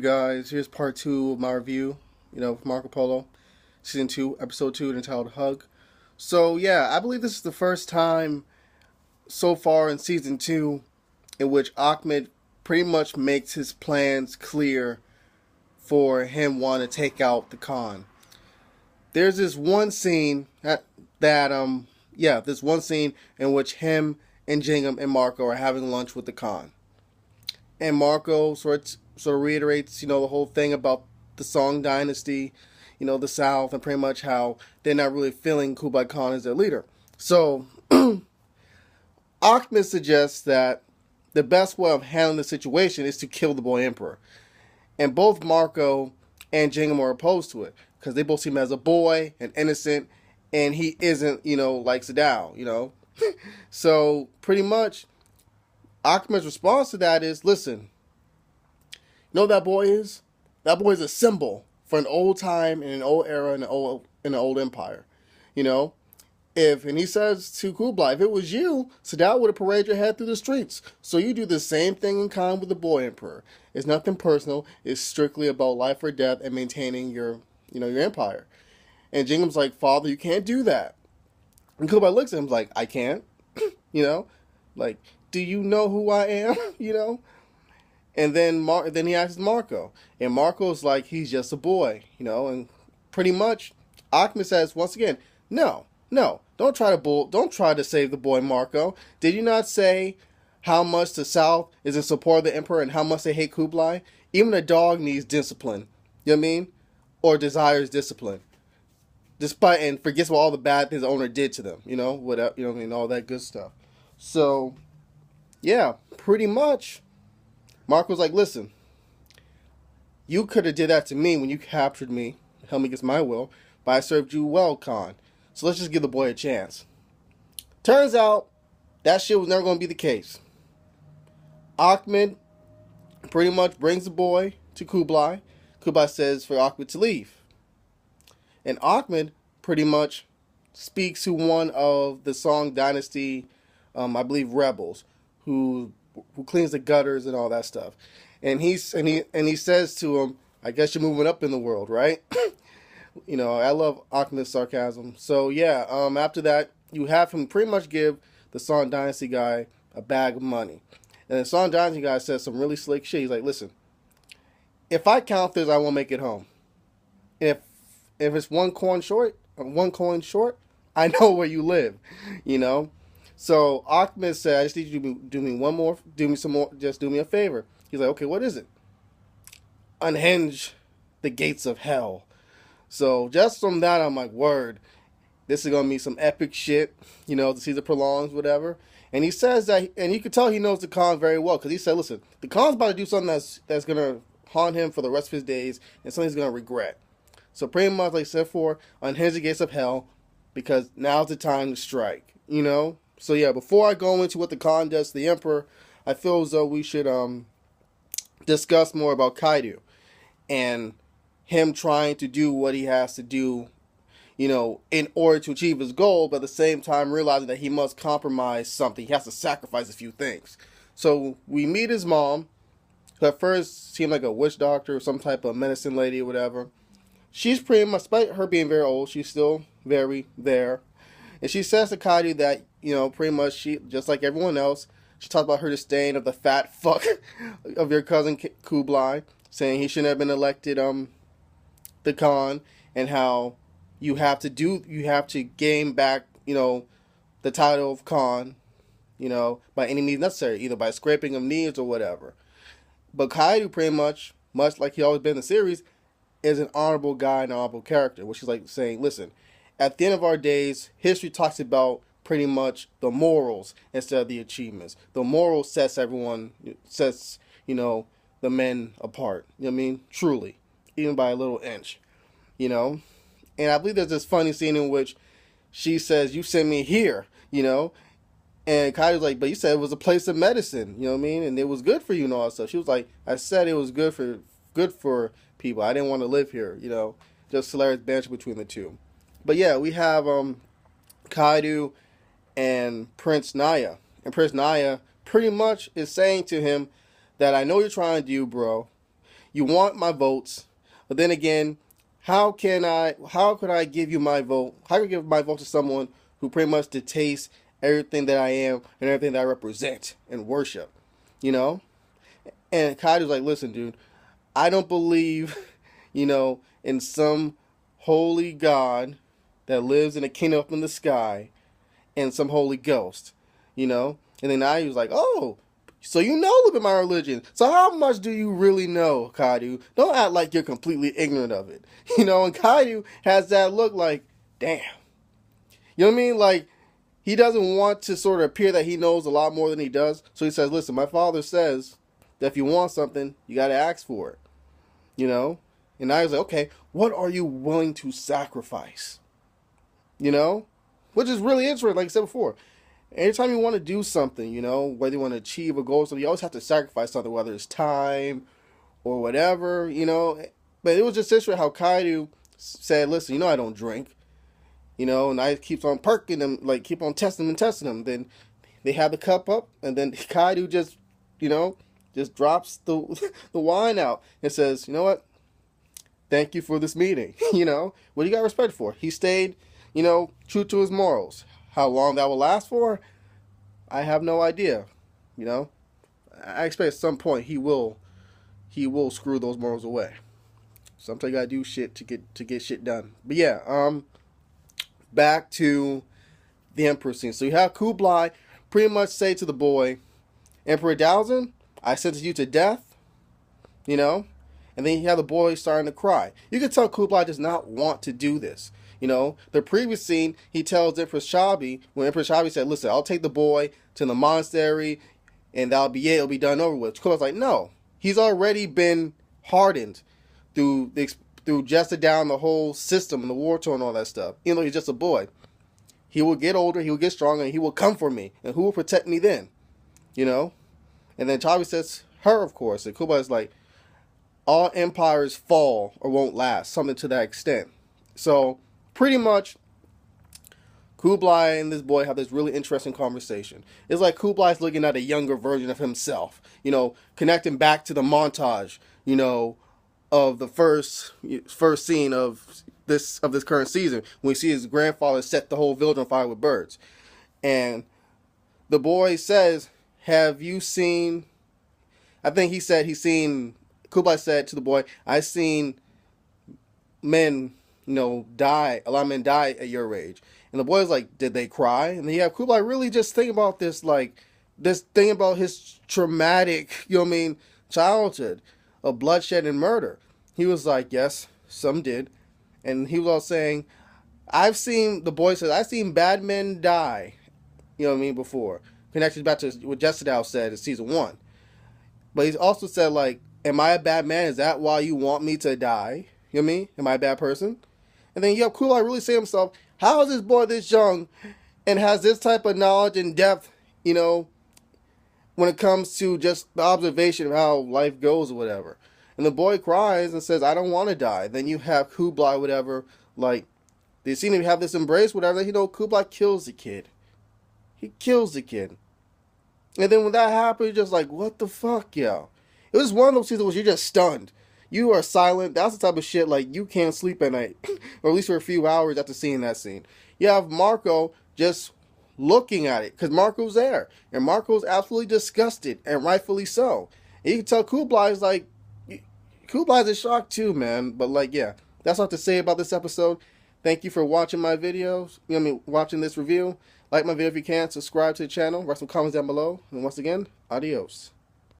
Guys, here's part two of my review, for Marco Polo, season 2, episode 2, entitled Hug. So, yeah, I believe this is the first time so far in season 2 in which Ahmed pretty much makes his plans clear for him wanting to take out the Khan. There's this one scene this one scene in which him and Jingham and Marco are having lunch with the Khan. And Marco sort of reiterates, the whole thing about the Song Dynasty, the South, and pretty much how they're not really feeling Kublai Khan as their leader. So, Ahmed suggests that the best way of handling the situation is to kill the boy emperor. And both Marco and Jingham are opposed to it, because they both see him as a boy and innocent, and he isn't, like Saddam, So, pretty much, Ahmed's response to that is, listen, you know what that boy is? That boy is a symbol for an old time and an old era and an old empire. And he says to Kublai, if it was you, Sadat would have paraded your head through the streets. So you do the same thing in kind with the boy emperor. It's nothing personal. It's strictly about life or death and maintaining your empire. And Jingham's like, Father, you can't do that. And Kublai looks at him like, I can't. Like, do you know who I am? And then he asks Marco. And Marco's like, he's just a boy, and pretty much Ahmed says once again, no, don't try to save the boy, Marco. Did you not say how much the South is in support of the emperor and how much they hate Kublai? Even a dog needs discipline. You know what I mean? Or desires discipline. Despite and forgets what all the bad things the owner did to them, all that good stuff. So, yeah, pretty much. Marco's like, listen, you could have did that to me when you captured me, held me against my will, but I served you well, Khan. So let's just give the boy a chance. Turns out, that shit was never going to be the case. Ahmed pretty much brings the boy to Kublai. Kublai says for Ahmed to leave. And Ahmed pretty much speaks to one of the Song Dynasty, I believe, rebels, who cleans the gutters and all that stuff. And he says to him, I guess you're moving up in the world, right? I love Ahmed's sarcasm. So yeah, after that, you have him pretty much give the Song Dynasty guy a bag of money. And the Song Dynasty guy says some really slick shit. He's like, listen, if I count this, I won't make it home. If it's one coin short, I know where you live, So Ahmed said, I just need you to do me some more, just do me a favor. He's like, okay, what is it? Unhinge the gates of hell. So just from that, I'm like, word, this is going to be some epic shit, the Caesar prolongs, whatever. And he says that, and you can tell he knows the Khan very well, because he said, listen, the Khan's about to do something that's going to haunt him for the rest of his days, and something he's going to regret. So pretty much, like I said before, unhinge the gates of hell, because now's the time to strike, So yeah, before I go into what the Khan does to the Emperor, I feel as though we should discuss more about Caillou and him trying to do what he has to do, in order to achieve his goal, but at the same time realizing that he must compromise something. He has to sacrifice a few things. So we meet his mom, who at first seemed like a witch doctor or some type of medicine lady or whatever. She's pretty much, despite her being very old, she's still very there. And she says to Caillou that, pretty much she, just like everyone else, she talks about her disdain of the fat fuck of your cousin Kublai, saying he shouldn't have been elected the Khan, and how you have to gain back, the title of Khan, by any means necessary, either by scraping of knees or whatever. But Caillou pretty much like he always been in the series, is an honorable guy and honorable character, which is like saying, listen, at the end of our days, history talks about pretty much the morals instead of the achievements. The morals sets the men apart. You know what I mean? Truly. Even by a little inch. And I believe there's this funny scene in which she says, you sent me here, and Kai's like, but you said it was a place of medicine, you know what I mean? And it was good for you and all that stuff. She was like, I said it was good for people. I didn't want to live here, just hilarious banter between the two. But yeah, we have Caillou and Prince Naya. And Prince Naya pretty much is saying to him that I know you're trying to do, bro. you want my votes, but then again, how could I give you my vote? How can I give my vote to someone who pretty much dictates everything that I am and everything that I represent and worship, you know? And Caillou's like, listen, dude, I don't believe, in some holy God that lives in a kingdom up in the sky and some holy ghost, And then I was like, oh, so you know a little bit of my religion. So how much do you really know, Caillou? Don't act like you're completely ignorant of it. And Caillou has that look like, damn. You know what I mean? Like, he doesn't want to sort of appear that he knows a lot more than he does. So he says, listen, my father says that if you want something, you got to ask for it. And I was like, okay, what are you willing to sacrifice? Which is really interesting, like I said before. Anytime you want to do something, whether you want to achieve a goal, so you always have to sacrifice something, whether it's time or whatever, But it was just interesting how Caillou said, listen, I don't drink, and I keeps on perking them, like keep on testing them. Then they have the cup up, and then Caillou just, just drops the wine out and says, you know what? Thank you for this meeting. What do you got respect for? He stayed, true to his morals. How long that will last for, I have no idea. I expect at some point he will screw those morals away. Sometimes you gotta do shit to get shit done. But yeah, back to the Emperor scene. So you have Kublai pretty much say to the boy, Emperor Daozin, I sentence you to death. And then you have the boy starting to cry. You can tell Kublai does not want to do this. The previous scene, he tells Empress Chabi, when Empress Chabi said, listen, I'll take the boy to the monastery and that'll be it, it'll be done over with. Kublai's like, no, he's already been hardened through gesting down the whole system and the war torn and all that stuff. Even though he's just a boy, he will get older, he will get stronger, and he will come for me. And who will protect me then? And then Chabi says, her, of course. And Kublai's like, all empires fall or won't last, something to that extent. So pretty much, Kublai and this boy have this really interesting conversation. It's like Kublai's looking at a younger version of himself, connecting back to the montage, of the first scene of this current season, when we see his grandfather set the whole village on fire with birds. And the boy says, have you seen, I think he said Kublai said to the boy, I've seen men, die, a lot of men die at your age. And the boy's like, did they cry? And then you have Kublai really just think about this, like, this thing about his traumatic, childhood of bloodshed and murder. He was like, yes, some did. And he was all saying, the boy says, I've seen bad men die, before. Connected back to what Jessedal said in season 1. But he's also said, like, am I a bad man? Is that why you want me to die? You know what I mean? Am I a bad person? And then you have Kublai really say to himself, how is this boy this young and has this type of knowledge and depth, when it comes to just the observation of how life goes or whatever. And the boy cries and says, I don't want to die. Then you have Kublai, whatever, like, they seem to have this embrace, whatever. Kublai kills the kid. He kills the kid. And then when that happens, you're just like, what the fuck, yo? It was one of those seasons where you're just stunned. You are silent. That's the type of shit, like, you can't sleep at night. Or at least for a few hours after seeing that scene. You have Marco just looking at it, because Marco's there. And Marco's absolutely disgusted, and rightfully so. And you can tell Kublai's in shock too, man. But, like, yeah. That's all I have to say about this episode. Thank you for watching my videos. Watching this review. Like my video if you can. Subscribe to the channel. Write some comments down below. And once again, adios.